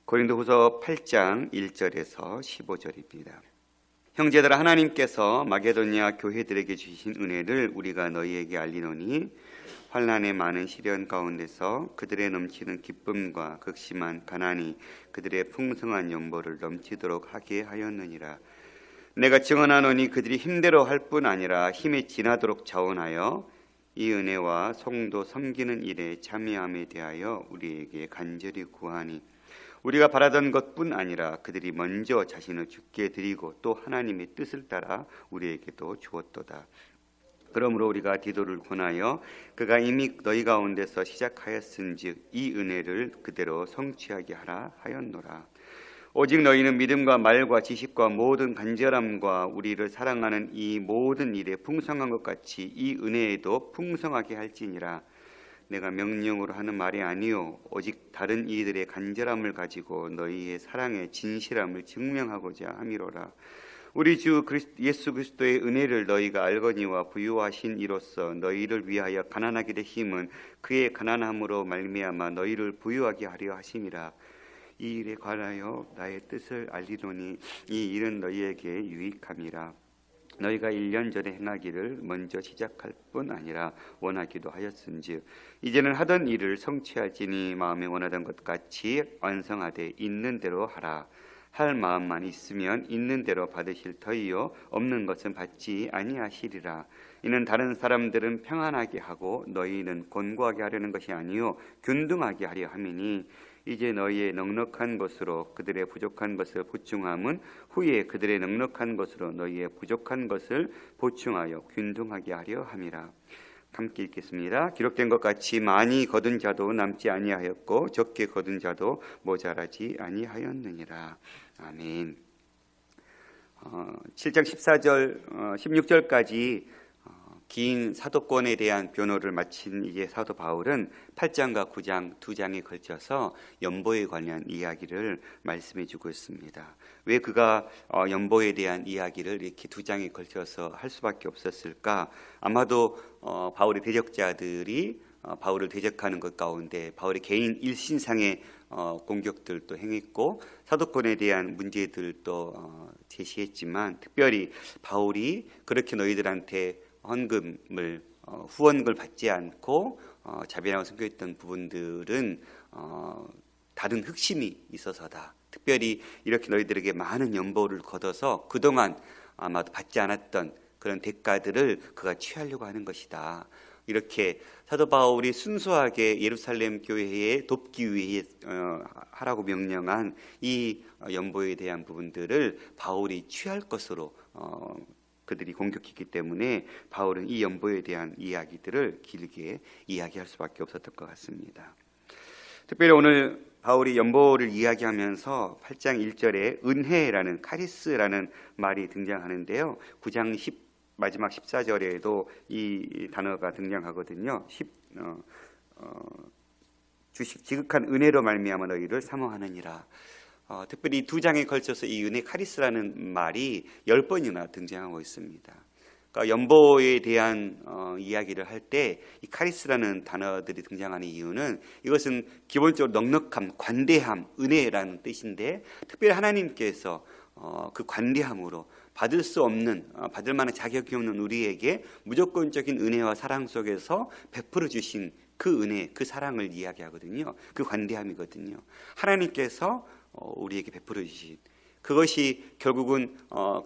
고린도후서 8장 1절에서 15절입니다. 형제들아, 하나님께서 마게도냐 교회들에게 주신 은혜를 우리가 너희에게 알리노니 환난의 많은 시련 가운데서 그들의 넘치는 기쁨과 극심한 가난이 그들의 풍성한 연보를 넘치도록 하게 하였느니라. 내가 증언하노니 그들이 힘대로 할 뿐 아니라 힘에 지나도록 자원하여 이 은혜와 성도 섬기는 일에 참여함에 대하여 우리에게 간절히 구하니 우리가 바라던 것뿐 아니라 그들이 먼저 자신을 주께 드리고 또 하나님의 뜻을 따라 우리에게도 주었도다. 그러므로 우리가 디도를 권하여 그가 이미 너희 가운데서 시작하였은즉 이 은혜를 그대로 성취하게 하라 하였노라. 오직 너희는 믿음과 말과 지식과 모든 간절함과 우리를 사랑하는 이 모든 일에 풍성한 것 같이 이 은혜에도 풍성하게 할지니라. 내가 명령으로 하는 말이 아니요 오직 다른 이들의 간절함을 가지고 너희의 사랑의 진실함을 증명하고자 함이로라. 우리 주 예수 그리스도의 은혜를 너희가 알거니와 부유하신 이로써 너희를 위하여 가난하게 되심은 그의 가난함으로 말미암아 너희를 부유하게 하려 하심이라. 이 일에 관하여 나의 뜻을 알리노니 이 일은 너희에게 유익함이라. 너희가 1년 전에 행하기를 먼저 시작할 뿐 아니라 원하기도 하였은즉 이제는 하던 일을 성취하지니 마음에 원하던 것 같이 완성하되 있는 대로 하라. 할 마음만 있으면 있는 대로 받으실 터이요 없는 것은 받지 아니하시리라. 이는 다른 사람들은 평안하게 하고 너희는 곤고하게 하려는 것이 아니요 균등하게 하려 함이니 이제 너희의 넉넉한 것으로 그들의 부족한 것을 보충함은 후에 그들의 넉넉한 것으로 너희의 부족한 것을 보충하여 균등하게 하려 함이라. 함께 읽겠습니다. 기록된 것 같이 많이 거둔 자도 남지 아니하였고 적게 거둔 자도 모자라지 아니하였느니라. 아멘. 7장 14절 16절까지 긴 사도권에 대한 변호를 마친 이제 사도 바울은 8장과 9장 두 장에 걸쳐서 연보에 관한 이야기를 말씀해 주고 있습니다. 왜 그가 연보에 대한 이야기를 이렇게 두 장에 걸쳐서 할 수밖에 없었을까? 아마도 바울의 대적자들이 바울을 대적하는 것 가운데 바울의 개인 일신상의 공격들도 행했고 사도권에 대한 문제들도 제시했지만 특별히 바울이 그렇게 너희들한테 헌금을 후원금을 받지 않고 자비하고 섬겨있던 부분들은 다른 흑심이 있어서다. 특별히 이렇게 너희들에게 많은 연보를 거둬서 그동안 아마도 받지 않았던 그런 대가들을 그가 취하려고 하는 것이다. 이렇게 사도 바울이 순수하게 예루살렘 교회에 돕기 위해 하라고 명령한 이 연보에 대한 부분들을 바울이 취할 것으로 그들이 공격했기 때문에 바울은 이 연보에 대한 이야기들을 길게 이야기할 수밖에 없었던 것 같습니다. 특별히 오늘 바울이 연보를 이야기하면서 8장 1절에 은혜라는 카리스라는 말이 등장하는데요. 9장 마지막 14절에도 이 단어가 등장하거든요. 지극한 은혜로 말미암아 너희를 사모하느니라. 특별히 두 장에 걸쳐서 이 은혜 카리스라는 말이 10번이나 등장하고 있습니다. 그러니까 연보에 대한 이야기를 할 때 이 카리스라는 단어들이 등장하는 이유는 이것은 기본적으로 넉넉함, 관대함, 은혜라는 뜻인데 특별히 하나님께서 그 관대함으로 받을 수 없는, 받을 만한 자격이 없는 우리에게 무조건적인 은혜와 사랑 속에서 베풀어 주신 그 은혜, 그 사랑을 이야기하거든요. 그 관대함이거든요. 하나님께서 우리에게 베풀어 주신 그것이 결국은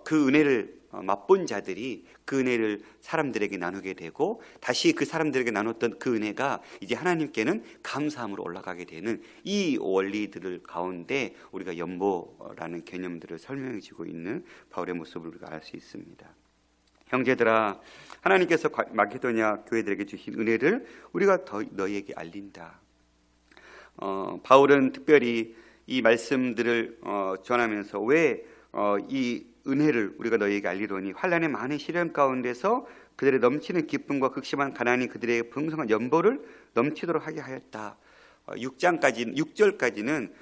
그 은혜를 맛본 자들이 그 은혜를 사람들에게 나누게 되고 다시 그 사람들에게 나눴던 그 은혜가 이제 하나님께는 감사함으로 올라가게 되는 이 원리들 가운데 우리가 연보라는 개념들을 설명해 주고 있는 바울의 모습을 우리가 알 수 있습니다. 형제들아, 하나님께서 마게도냐 교회들에게 주신 은혜를 우리가 더 너희에게 알린다. 바울은 특별히 이 말씀들을 전하면서 왜 이 은혜를 우리가 너희에게 알리로니 환난의 많은 시련 가운데서 그들의 넘치는 기쁨과 극심한 가난이 그들의 풍성한 연보를 넘치도록 하게 하였다. 6절까지는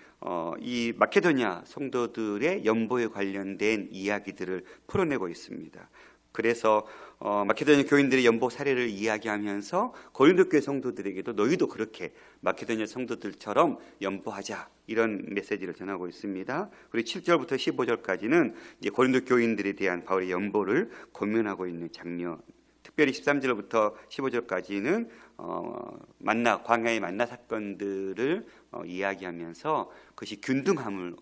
이 마케도냐 성도들의 연보에 관련된 이야기들을 풀어내고 있습니다. 그래서 마케도니아 교인들의 연보 사례를 이야기하면서 고린도 교회 성도들에게도 너희도 그렇게 마케도니아 성도들처럼 연보하자, 이런 메시지를 전하고 있습니다. 그리고 7절부터 15절까지는 이제 고린도 교인들에 대한 바울의 연보를 권면하고 있는 장면, 특별히 13절부터 15절까지는 광야의 만나 사건들을 이야기하면서 그것이 균등함을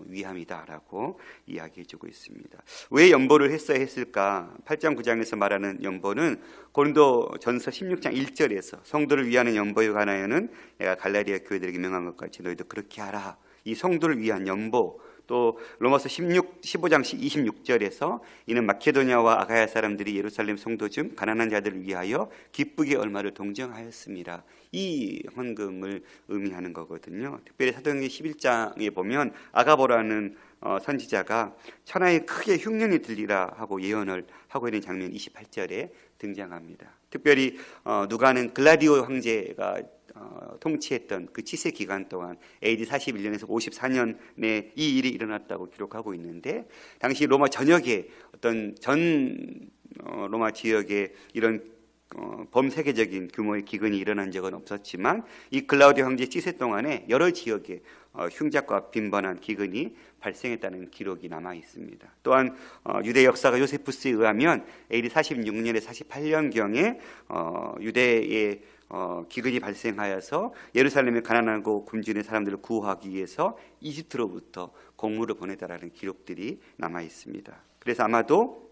위함이다라고 이야기해주고 있습니다. 왜 연보를 했어야 했을까? 8장 9장에서 말하는 연보는 고린도전서 16장 1절에서 성도를 위하는 연보에 관하여는 내가 갈라디아 교회들에게 명한 것 같이 너희도 그렇게 하라. 이 성도를 위한 연보, 또 로마서 15장 26절에서 이는 마케도니아와 아가야 사람들이 예루살렘 성도 중 가난한 자들을 위하여 기쁘게 얼마를 동정하였습니다. 이 헌금을 의미하는 거거든요. 특별히 사도행전 11장에 보면 아가보라는 선지자가 천하에 크게 흉년이 들리라 하고 예언을 하고 있는 장면 28절에 등장합니다. 특별히 누가는 글라디오 황제가 통치했던 그 치세 기간 동안 AD 41년에서 54년에 이 일이 일어났다고 기록하고 있는데, 당시 로마 전역에 어떤 전 로마 지역에 이런 범세계적인 규모의 기근이 일어난 적은 없었지만 이 글라우디오 황제 치세 동안에 여러 지역에 흉작과 빈번한 기근이 발생했다는 기록이 남아 있습니다. 또한 유대 역사가 요세푸스에 의하면 AD 46년에 48년경에 유대의 기근이 발생하여서 예루살렘에 가난하고 굶주린 사람들을 구호하기 위해서 이집트로부터 공무를 보내다라는 기록들이 남아 있습니다. 그래서 아마도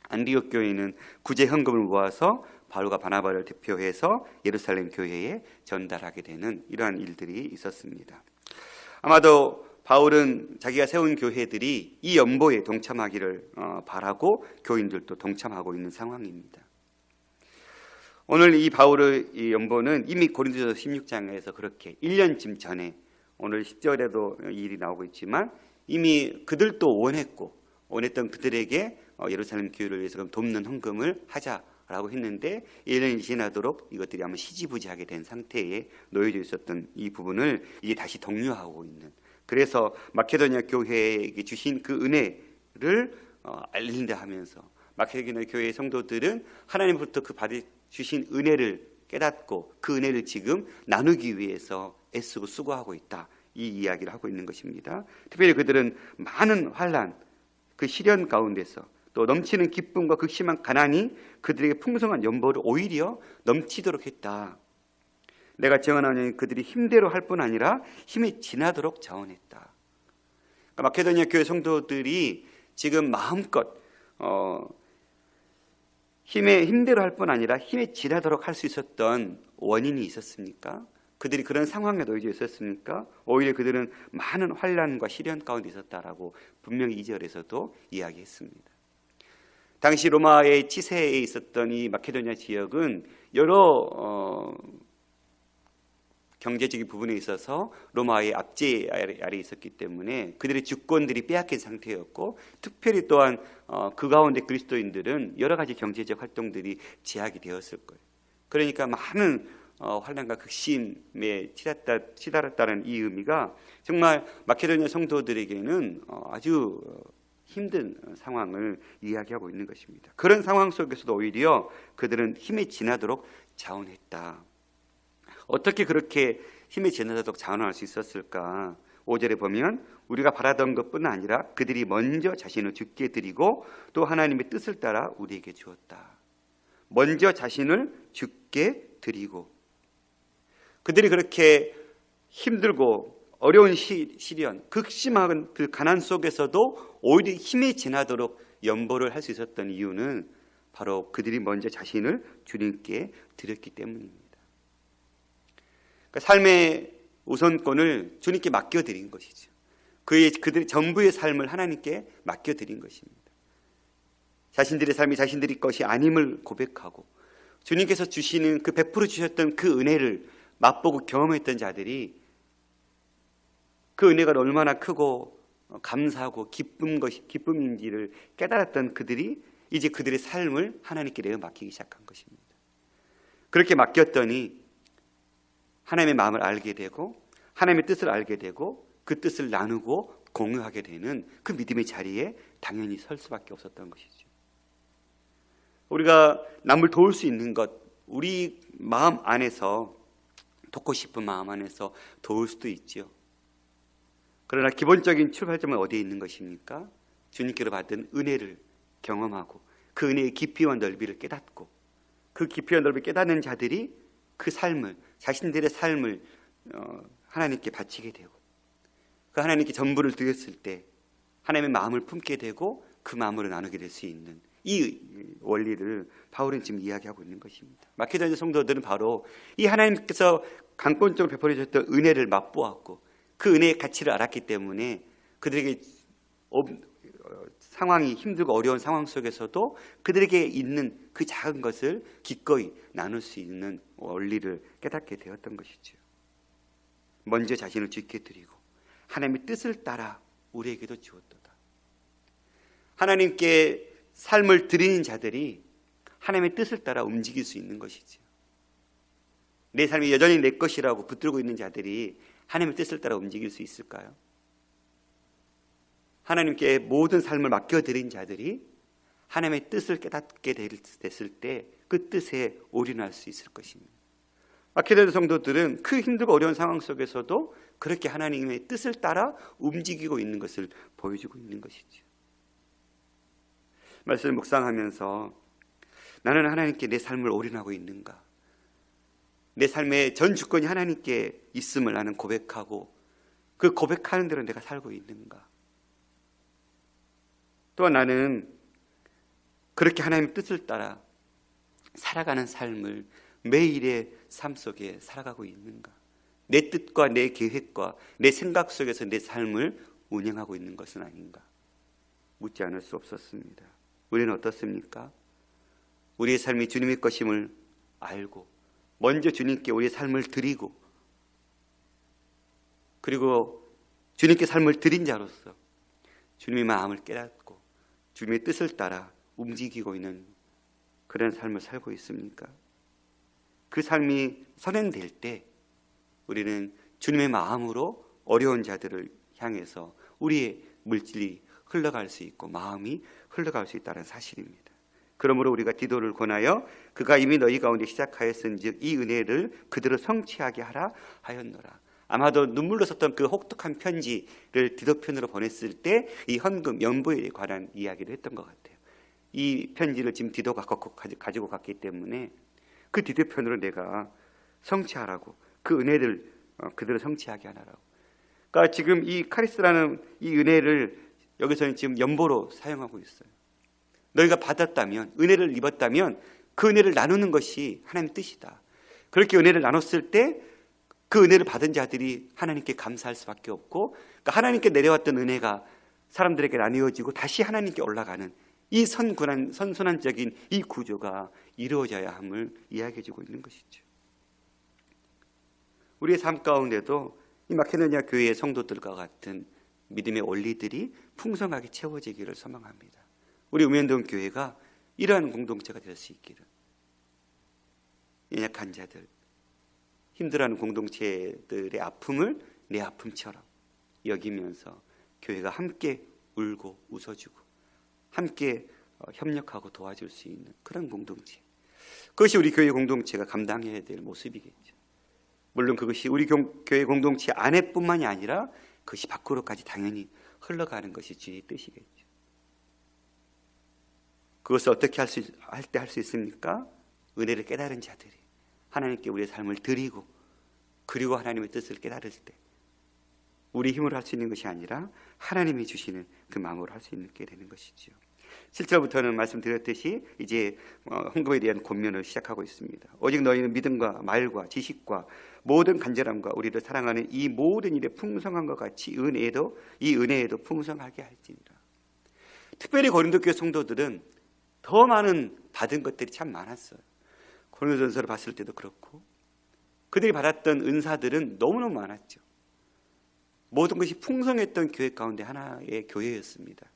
안디옥 교회는 구제 헌금을 모아서 바울과 바나바를 대표해서 예루살렘 교회에 전달하게 되는 이러한 일들이 있었습니다. 아마도 바울은 자기가 세운 교회들이 이 연보에 동참하기를 바라고 교인들도 동참하고 있는 상황입니다. 오늘 이 바울의 이 연보는 이미 고린도전서 16장에서 그렇게 1년쯤 전에, 오늘 10절에도 이 일이 나오고 있지만 이미 그들도 원했던 그들에게 예루살렘 교회를 위해서 그럼 돕는 헌금을 하자라고 했는데 1년이 지나도록 이것들이 아마 시지부지하게 된 상태에 놓여져 있었던 이 부분을 이제 다시 독려하고 있는, 그래서 마케도니아 교회에게 주신 그 은혜를 알린다 하면서 마케도니아 교회의 성도들은 하나님부터 그 주신 은혜를 깨닫고 그 은혜를 지금 나누기 위해서 애쓰고 수고하고 있다, 이 이야기를 하고 있는 것입니다. 특별히 그들은 많은 환난, 그 시련 가운데서 또 넘치는 기쁨과 극심한 가난이 그들에게 풍성한 연보를 오히려 넘치도록 했다. 내가 증언하니 그들이 힘대로 할 뿐 아니라 힘이 지나도록 자원했다. 그러니까 마케도니아 교회 성도들이 지금 마음껏 힘대로 할 뿐 아니라 힘에 지나도록 할 수 있었던 원인이 있었습니까? 그들이 그런 상황에 놓여져 있었습니까? 오히려 그들은 많은 환난과 시련 가운데 있었다라고 분명히 2절에서도 이야기했습니다. 당시 로마의 치세에 있었던 이 마케도니아 지역은 여러 경제적인 부분에 있어서 로마의 압제 아래 있었기 때문에 그들의 주권들이 빼앗긴 상태였고, 특별히 또한 그 가운데 그리스도인들은 여러 가지 경제적 활동들이 제약이 되었을 거예요. 그러니까 많은 환난과 극심에 치달았다는 이 의미가 정말 마케도니아 성도들에게는 아주 힘든 상황을 이야기하고 있는 것입니다. 그런 상황 속에서도 오히려 그들은 힘에 지나도록 자원했다. 어떻게 그렇게 힘에 지나도록 자원할 수 있었을까? 5절에 보면 우리가 바라던 것뿐 아니라 그들이 먼저 자신을 주께 드리고 또 하나님의 뜻을 따라 우리에게 주었다. 먼저 자신을 주께 드리고, 그들이 그렇게 힘들고 어려운 시련, 극심한 그 가난 속에서도 오히려 힘에 지나도록 연보를 할 수 있었던 이유는 바로 그들이 먼저 자신을 주님께 드렸기 때문입니다. 그러니까 삶의 우선권을 주님께 맡겨드린 것이죠. 그들의 전부의 삶을 하나님께 맡겨드린 것입니다. 자신들의 삶이 자신들의 것이 아님을 고백하고 주님께서 주시는 그 베풀어 주셨던 그 은혜를 맛보고 경험했던 자들이 그 은혜가 얼마나 크고 감사하고 기쁨인지를 깨달았던 그들이 이제 그들의 삶을 하나님께 내어 맡기기 시작한 것입니다. 그렇게 맡겼더니 하나님의 마음을 알게 되고 하나님의 뜻을 알게 되고 그 뜻을 나누고 공유하게 되는 그 믿음의 자리에 당연히 설 수밖에 없었던 것이죠. 우리가 남을 도울 수 있는 것, 우리 마음 안에서 돕고 싶은 마음 안에서 도울 수도 있죠. 그러나 기본적인 출발점은 어디에 있는 것입니까? 주님께로 받은 은혜를 경험하고 그 은혜의 깊이와 넓이를 깨닫고 그 깊이와 넓이를 깨닫는 자들이 그 삶을, 자신들의 삶을 하나님께 바치게 되고 그 하나님께 전부를 드렸을 때 하나님의 마음을 품게 되고 그 마음으로 나누게 될 수 있는 이 원리를 바울은 지금 이야기하고 있는 것입니다. 마케도니아 성도들은 바로 이 하나님께서 강권적으로 베풀어 주셨던 은혜를 맛보았고 그 은혜의 가치를 알았기 때문에 그들에게 상황이 힘들고 어려운 상황 속에서도 그들에게 있는 그 작은 것을 기꺼이 나눌 수 있는 원리를 깨닫게 되었던 것이죠. 먼저 자신을 주께 드리고 하나님의 뜻을 따라 우리에게도 주었도다. 하나님께 삶을 드리는 자들이 하나님의 뜻을 따라 움직일 수 있는 것이죠. 내 삶이 여전히 내 것이라고 붙들고 있는 자들이 하나님의 뜻을 따라 움직일 수 있을까요? 하나님께 모든 삶을 맡겨드린 자들이 하나님의 뜻을 깨닫게 됐을 때 그 뜻에 올인할 수 있을 것입니다. 마케도니아 성도들은 그 힘들고 어려운 상황 속에서도 그렇게 하나님의 뜻을 따라 움직이고 있는 것을 보여주고 있는 것이죠. 말씀을 묵상하면서 나는 하나님께 내 삶을 올인하고 있는가? 내 삶의 전 주권이 하나님께 있음을 나는 고백하고 그 고백하는 대로 내가 살고 있는가? 또한 나는 그렇게 하나님의 뜻을 따라 살아가는 삶을 매일의 삶 속에 살아가고 있는가? 내 뜻과 내 계획과 내 생각 속에서 내 삶을 운영하고 있는 것은 아닌가? 묻지 않을 수 없었습니다. 우리는 어떻습니까? 우리의 삶이 주님의 것임을 알고 먼저 주님께 우리의 삶을 드리고 그리고 주님께 삶을 드린 자로서 주님의 마음을 깨닫고 주님의 뜻을 따라 움직이고 있는 그런 삶을 살고 있습니까? 그 삶이 선행될 때 우리는 주님의 마음으로 어려운 자들을 향해서 우리의 물질이 흘러갈 수 있고 마음이 흘러갈 수 있다는 사실입니다. 그러므로 우리가 디도를 권하여 그가 이미 너희 가운데 시작하였은즉 이 은혜를 그대로 성취하게 하라 하였노라. 아마도 눈물로 썼던 그 혹독한 편지를 디도 편으로 보냈을 때 이 헌금 연보에 관한 이야기를 했던 것 같아요. 이 편지를 지금 디도가 가지고 갔기 때문에 그 디도 편으로 내가 성취하라고 그 은혜를 그대로 성취하게 하라고. 그러니까 지금 이 카리스라는 이 은혜를 여기서는 지금 연보로 사용하고 있어요. 너희가 받았다면 은혜를 입었다면 그 은혜를 나누는 것이 하나님의 뜻이다. 그렇게 은혜를 나눴을 때 그 은혜를 받은 자들이 하나님께 감사할 수밖에 없고 그러니까 하나님께 내려왔던 은혜가 사람들에게 나누어지고 다시 하나님께 올라가는 이 선순환적인 이 구조가 이루어져야 함을 이야기해주고 있는 것이죠. 우리의 삶 가운데도 이 마케도니아 교회의 성도들과 같은 믿음의 원리들이 풍성하게 채워지기를 소망합니다. 우리 우면동 교회가 이러한 공동체가 될 수 있기를. 연약한 자들, 힘들어하는 공동체들의 아픔을 내 아픔처럼 여기면서 교회가 함께 울고 웃어주고 함께 협력하고 도와줄 수 있는 그런 공동체. 그것이 우리 교회 공동체가 감당해야 될 모습이겠죠. 물론 그것이 우리 교회 공동체 안에뿐만이 아니라 그것이 밖으로까지 당연히 흘러가는 것이 주의 뜻이겠죠. 그것을 어떻게 할 때 할 수 있습니까? 은혜를 깨달은 자들이 하나님께 우리의 삶을 드리고 그리고 하나님의 뜻을 깨달을 때 우리 힘으로 할 수 있는 것이 아니라 하나님이 주시는 그 마음으로 할 수 있게 되는 것이죠. 7절부터는 말씀드렸듯이 이제 헌금에 대한 권면을 시작하고 있습니다. 오직 너희는 믿음과 말과 지식과 모든 간절함과 우리를 사랑하는 이 모든 일에 풍성한 것 같이 이 은혜에도 풍성하게 할지니라. 특별히 고린도 교회 성도들은 더 많은 받은 것들이 참 많았어요. 고린도전서를 봤을 때도 그렇고 그들이 받았던 은사들은 너무너무 많았죠. 모든 것이 풍성했던 교회 가운데 하나의 교회였습니다.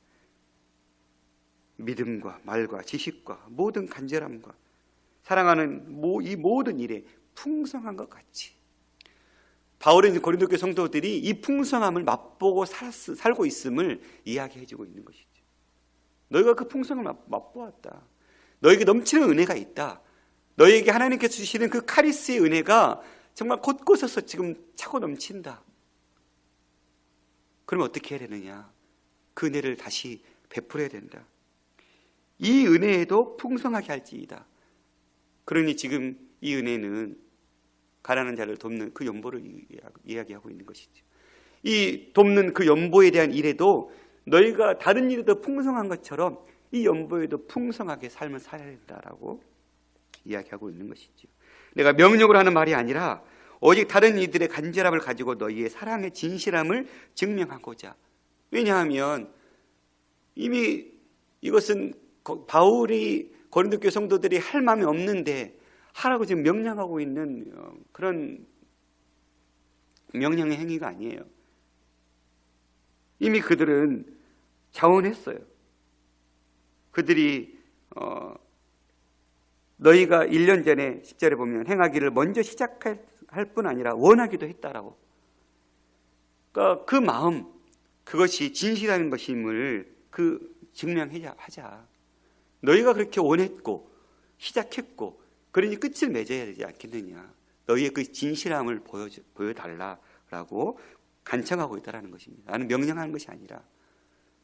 믿음과 말과 지식과 모든 간절함과 사랑하는 이 모든 일에 풍성한 것 같이 바울은 고린도 교회 성도들이 이 풍성함을 맛보고 살고 있음을 이야기해주고 있는 것이죠. 너희가 그 풍성을 맛보았다. 너에게 넘치는 은혜가 있다. 너에게 하나님께서 주시는 그 카리스의 은혜가 정말 곳곳에서 지금 차고 넘친다. 그러면 어떻게 해야 되느냐? 그 은혜를 다시 베풀어야 된다. 이 은혜에도 풍성하게 할지이다. 그러니 지금 이 은혜는 가난한 자를 돕는 그 연보를 이야기하고 있는 것이죠. 이 돕는 그 연보에 대한 일에도 너희가 다른 일에도 풍성한 것처럼 이 연보에도 풍성하게 삶을 살아야 된다라고 이야기하고 있는 것이죠. 내가 명령으로 하는 말이 아니라 오직 다른 이들의 간절함을 가지고 너희의 사랑의 진실함을 증명하고자. 왜냐하면 이미 이것은 바울이 고린도 교회 성도들이 할 마음이 없는데 하라고 지금 명령하고 있는 그런 명령의 행위가 아니에요. 이미 그들은 자원했어요. 그들이 너희가 1년 전에 10절에 보면 행하기를 먼저 시작할 뿐 아니라 원하기도 했다라고. 그러니까 그 마음, 그것이 진실한 것임을 증명하자. 너희가 그렇게 원했고 시작했고 그러니 끝을 맺어야 되지 않겠느냐. 너희의 그 진실함을 보여달라라고 간청하고 있다는 것입니다. 나는 명령하는 것이 아니라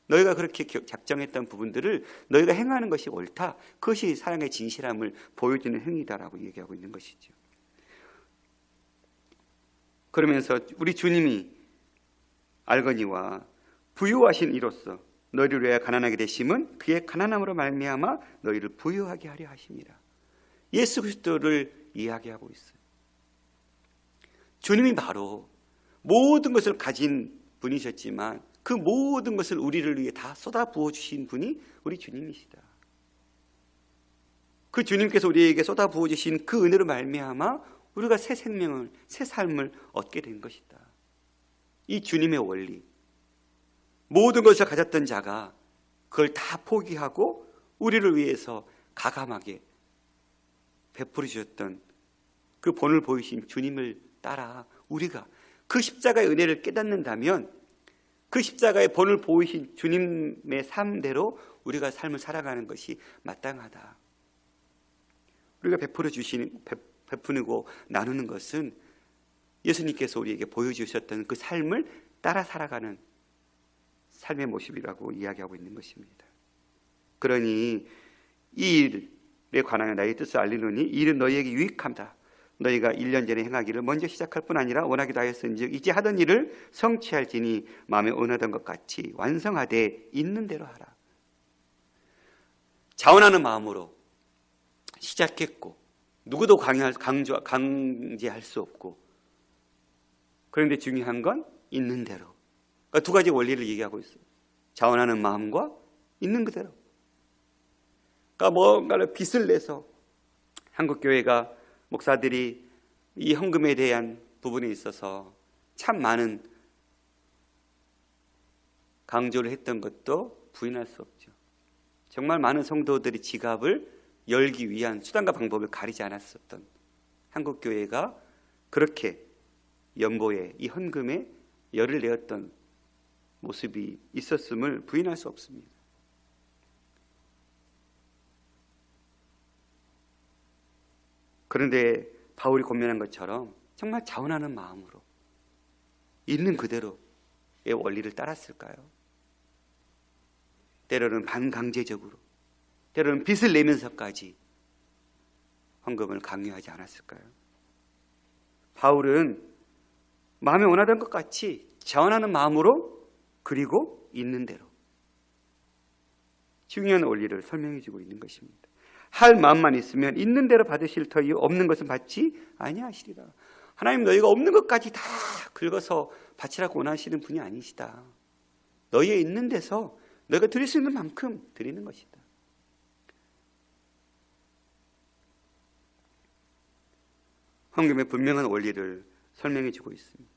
너희가 그렇게 작정했던 부분들을 너희가 행하는 것이 옳다. 그것이 사랑의 진실함을 보여주는 행위다라고 얘기하고 있는 것이죠. 그러면서 우리 주님이 알거니와 부유하신 이로써 너희를 위하여 가난하게 되심은 그의 가난함으로 말미암아 너희를 부유하게 하려 하심이라. 예수 그리스도를 이야기하고 있어요. 주님이 바로 모든 것을 가진 분이셨지만 그 모든 것을 우리를 위해 다 쏟아 부어주신 분이 우리 주님이시다. 그 주님께서 우리에게 쏟아 부어주신 그 은혜로 말미암아 우리가 새 생명을, 새 삶을 얻게 된 것이다. 이 주님의 원리, 모든 것을 가졌던 자가 그걸 다 포기하고 우리를 위해서 가감하게 베풀어 주셨던 그 본을 보이신 주님을 따라 우리가 그 십자가의 은혜를 깨닫는다면 그 십자가의 본을 보이신 주님의 삶대로 우리가 삶을 살아가는 것이 마땅하다. 우리가 베푸고 나누는 것은 예수님께서 우리에게 보여주셨던 그 삶을 따라 살아가는 삶의 모습이라고 이야기하고 있는 것입니다. 그러니 이 일에 관하여 나의 뜻을 알리노니 이 일은 너희에게 유익함이다. 너희가 1년 전에 행하기를 먼저 시작할 뿐 아니라 원하기도 하였은즉 이제 하던 일을 성취할지니 마음에 원하던 것 같이 완성하되 있는 대로 하라. 자원하는 마음으로 시작했고 누구도 강제할 수 없고, 그런데 중요한 건 있는 대로. 그러니까 두 가지 원리를 얘기하고 있어요. 자원하는 마음과 있는 그대로. 그러니까 뭔가를 빚을 내서 한국교회가 목사들이 이 헌금에 대한 부분에 있어서 참 많은 강조를 했던 것도 부인할 수 없죠. 정말 많은 성도들이 지갑을 열기 위한 수단과 방법을 가리지 않았었던 한국교회가 그렇게 연보에 이 헌금에 열을 내었던 모습이 있었음을 부인할 수 없습니다. 그런데 바울이 고민한 것처럼 정말 자원하는 마음으로 있는 그대로의 원리를 따랐을까요? 때로는 반강제적으로, 때로는 빚을 내면서까지 헌금을 강요하지 않았을까요? 바울은 마음에 원하던 것 같이 자원하는 마음으로, 그리고 있는 대로 중요한 원리를 설명해 주고 있는 것입니다. 할 마음만 있으면 있는 대로 받으실 터이요 없는 것은 받지 아니하시리라. 하나님, 너희가 없는 것까지 다 긁어서 바치라고 원하시는 분이 아니시다. 너희의 있는 데서 너희가 드릴 수 있는 만큼 드리는 것이다. 헌금의 분명한 원리를 설명해 주고 있습니다.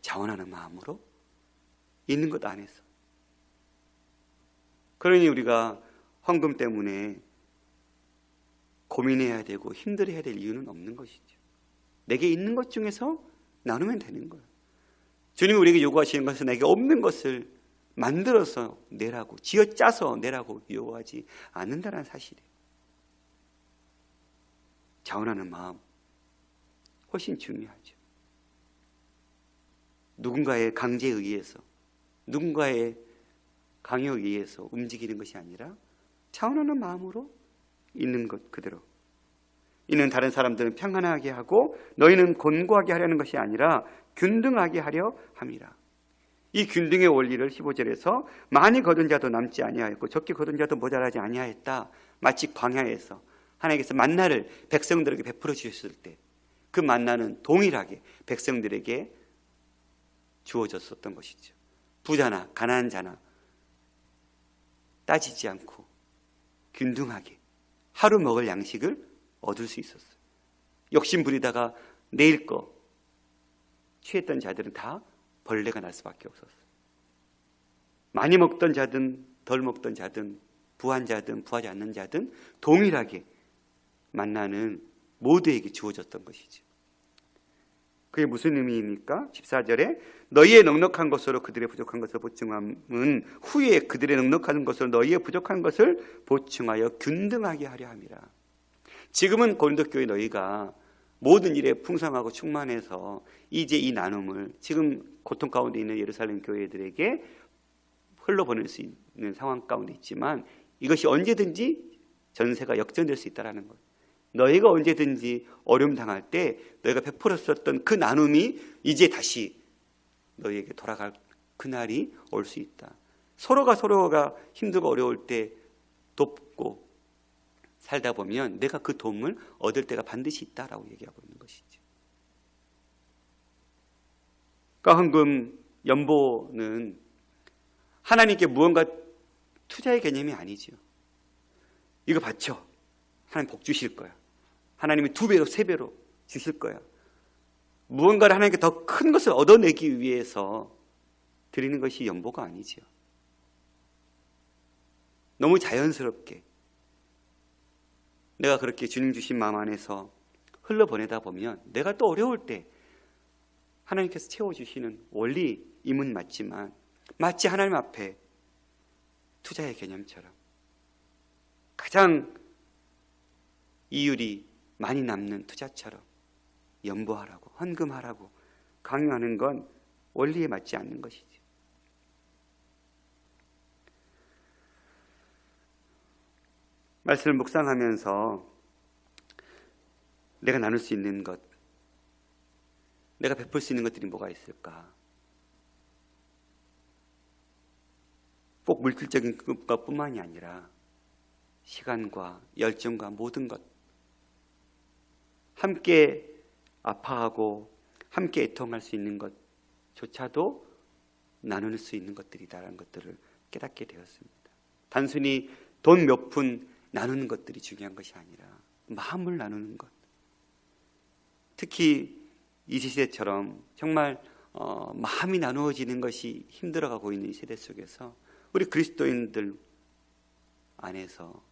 자원하는 마음으로, 있는 것 안에서. 그러니 우리가 헌금 때문에 고민해야 되고 힘들어야 될 이유는 없는 것이죠. 내게 있는 것 중에서 나누면 되는 거예요. 주님이 우리에게 요구하시는 것은 내게 없는 것을 만들어서 내라고, 쥐어짜서 내라고 요구하지 않는다는 사실이에요. 자원하는 마음 훨씬 중요하죠. 누군가의 강제에 의해서, 누군가의 강요에 의해서 움직이는 것이 아니라 자원하는 마음으로 있는 것 그대로. 이는 다른 사람들은 평안하게 하고 너희는 곤고하게 하려는 것이 아니라 균등하게 하려 함이라. 이 균등의 원리를 15절에서 많이 거둔 자도 남지 아니하였고 적게 거둔 자도 모자라지 아니하였다. 마치 광야에서 하나님께서 만나를 백성들에게 베풀어 주셨을 때 그 만나는 동일하게 백성들에게 주어졌었던 것이죠. 부자나 가난한 자나 따지지 않고 균등하게 하루 먹을 양식을 얻을 수 있었어요. 욕심 부리다가 내일 거 취했던 자들은 다 벌레가 날 수밖에 없었어요. 많이 먹던 자든 덜 먹던 자든 부한 자든 부하지 않는 자든 동일하게 만나는 모두에게 주어졌던 것이죠. 그게 무슨 의미입니까? 14절에 너희의 넉넉한 것으로 그들의 부족한 것을 보충함은 후에 그들의 넉넉한 것으로 너희의 부족한 것을 보충하여 균등하게 하려 함이라. 지금은 고린도 교회 너희가 모든 일에 풍성하고 충만해서 이제 이 나눔을 지금 고통 가운데 있는 예루살렘 교회들에게 흘러보낼 수 있는 상황 가운데 있지만 이것이 언제든지 전세가 역전될 수 있다는 것. 너희가 언제든지 어려움 당할 때 너희가 베풀었었던 그 나눔이 이제 다시 너희에게 돌아갈 그날이 올 수 있다. 서로가 힘들고 어려울 때 돕고 살다 보면 내가 그 도움을 얻을 때가 반드시 있다라고 얘기하고 있는 것이죠. 그러니까 헌금, 연보는 하나님께 무언가 투자의 개념이 아니죠. 이거 바쳐. 하나님 복 주실 거야. 하나님이 2배로 3배로 주실 거야. 무언가를 하나님께 더 큰 것을 얻어내기 위해서 드리는 것이 연보가 아니죠. 너무 자연스럽게 내가 그렇게 주님 주신 마음 안에서 흘러보내다 보면 내가 또 어려울 때 하나님께서 채워주시는 원리임은 맞지만 마치 하나님 앞에 투자의 개념처럼 가장 이율이 많이 남는 투자처럼 연보하라고 헌금하라고 강요하는 건 원리에 맞지 않는 것이죠. 말씀을 묵상하면서 내가 나눌 수 있는 것, 내가 베풀 수 있는 것들이 뭐가 있을까? 꼭 물질적인 것뿐만이 아니라 시간과 열정과 모든 것, 함께 아파하고 함께 애통할 수 있는 것조차도 나눌 수 있는 것들이다라는 것들을 깨닫게 되었습니다. 단순히 돈 몇 푼 나누는 것들이 중요한 것이 아니라 마음을 나누는 것. 특히 이 시대처럼 정말 마음이 나누어지는 것이 힘들어가고 있는 이 세대 속에서 우리 그리스도인들 안에서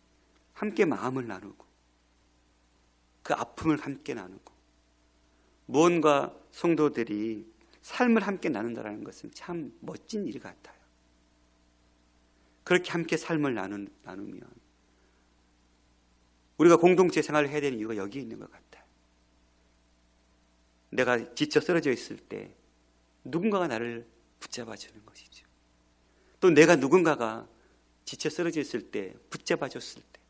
함께 마음을 나누고 그 아픔을 함께 나누고 무언가 성도들이 삶을 함께 나눈다는 것은 참 멋진 일 같아요. 그렇게 함께 삶을 나누면 우리가 공동체 생활을 해야 되는 이유가 여기 있는 것 같아요. 내가 지쳐 쓰러져 있을 때 누군가가 나를 붙잡아 주는 것이죠. 또 내가 누군가가 지쳐 쓰러져 있을 때 붙잡아 줬을 때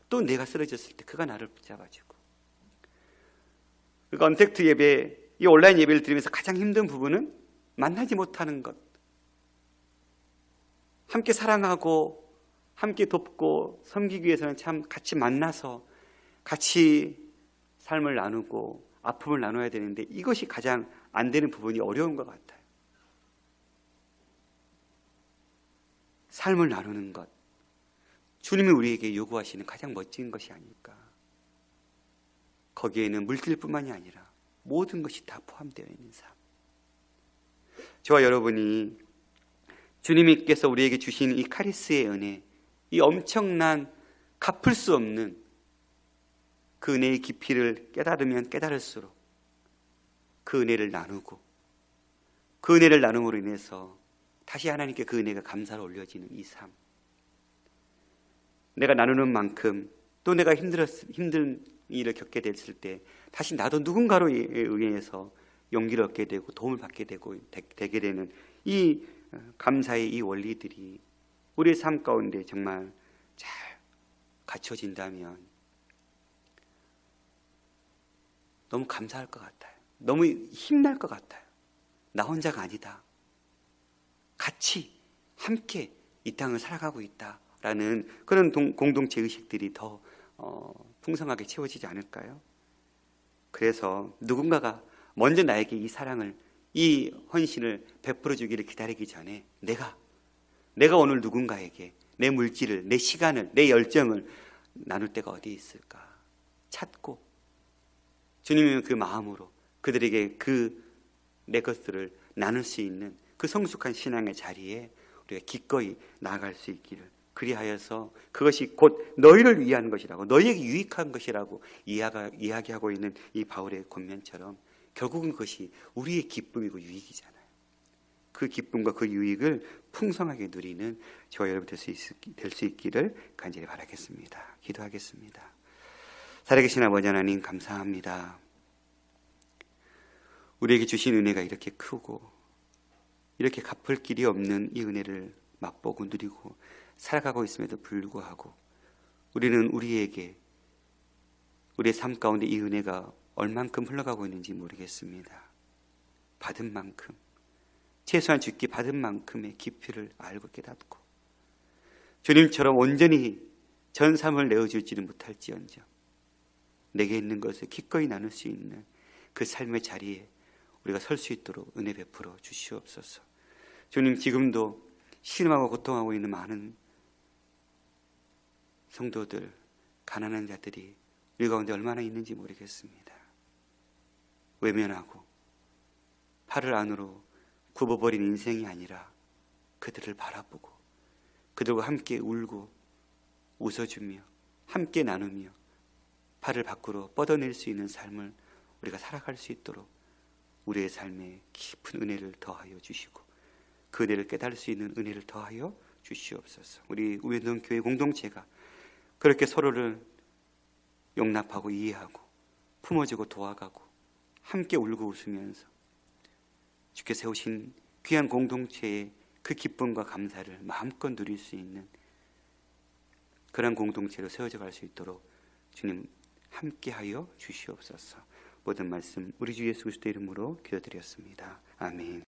또 내가 쓰러졌을 때 그가 나를 붙잡아 주고. 그러니까 언택트 예배, 이 온라인 예배를 드리면서 가장 힘든 부분은 만나지 못하는 것. 함께 사랑하고 함께 돕고 섬기기 위해서는 참 같이 만나서 같이 삶을 나누고 아픔을 나눠야 되는데 이것이 가장 안 되는 부분이 어려운 것 같아요. 삶을 나누는 것, 주님이 우리에게 요구하시는 가장 멋진 것이 아닐까. 거기에는 물질뿐만이 아니라 모든 것이 다 포함되어 있는 삶. 저와 여러분이 주님께서 우리에게 주신 이 카리스의 은혜, 이 엄청난 갚을 수 없는 그 은혜의 깊이를 깨달으면 깨달을수록 그 은혜를 나누고 그 은혜를 나눔으로 인해서 다시 하나님께 그 은혜가 감사로 올려지는 이 삶. 내가 나누는 만큼 또 내가 힘든 일을 겪게 됐을 때 다시 나도 누군가로 의해서 용기를 얻게 되고 도움을 받게 되게 되는 이 감사의 이 원리들이 우리의 삶 가운데 정말 잘 갖춰진다면 너무 감사할 것 같아요. 너무 힘날 것 같아요. 나 혼자가 아니다. 같이 함께 이 땅을 살아가고 있다라는 그런 공동체 의식들이 더 풍성하게 채워지지 않을까요? 그래서 누군가가 먼저 나에게 이 사랑을, 이 헌신을 베풀어 주기를 기다리기 전에 내가 오늘 누군가에게 내 물질을, 내 시간을, 내 열정을 나눌 때가 어디 있을까 찾고 주님의 그 마음으로 그들에게 내 것들을 나눌 수 있는 그 성숙한 신앙의 자리에 우리가 기꺼이 나아갈 수 있기를, 그리하여서 그것이 곧 너희를 위한 것이라고, 너희에게 유익한 것이라고 이야기하고 있는 이 바울의 권면처럼 결국은 그것이 우리의 기쁨이고 유익이잖아요. 그 기쁨과 그 유익을 풍성하게 누리는 저와 여러분 될 수 있기를 간절히 바라겠습니다. 기도하겠습니다. 살아계신 아버지 하나님, 감사합니다. 우리에게 주신 은혜가 이렇게 크고 이렇게 갚을 길이 없는 이 은혜를 맛보고 누리고 살아가고 있음에도 불구하고 우리는 우리의 삶 가운데 이 은혜가 얼만큼 흘러가고 있는지 모르겠습니다. 받은 만큼, 최소한 주께 받은 만큼의 깊이를 알고 깨닫고 주님처럼 온전히 전 삶을 내어주지는 못할지언정 내게 있는 것을 기꺼이 나눌 수 있는 그 삶의 자리에 우리가 설 수 있도록 은혜 베풀어 주시옵소서. 주님, 지금도 신음하고 고통하고 있는 많은 성도들, 가난한 자들이 우리 가운데 얼마나 있는지 모르겠습니다. 외면하고 팔을 안으로 굽어버린 인생이 아니라 그들을 바라보고 그들과 함께 울고 웃어주며 함께 나누며 팔을 밖으로 뻗어낼 수 있는 삶을 우리가 살아갈 수 있도록 우리의 삶에 깊은 은혜를 더하여 주시고 그 은혜를 깨달을 수 있는 은혜를 더하여 주시옵소서. 우리 우연동교회 공동체가 그렇게 서로를 용납하고 이해하고 품어주고 도와가고 함께 울고 웃으면서 주께 세우신 귀한 공동체의 그 기쁨과 감사를 마음껏 누릴 수 있는 그런 공동체로 세워져 갈 수 있도록 주님 함께하여 주시옵소서. 모든 말씀 우리 주 예수 그리스도의 이름으로 기도드렸습니다. 아멘.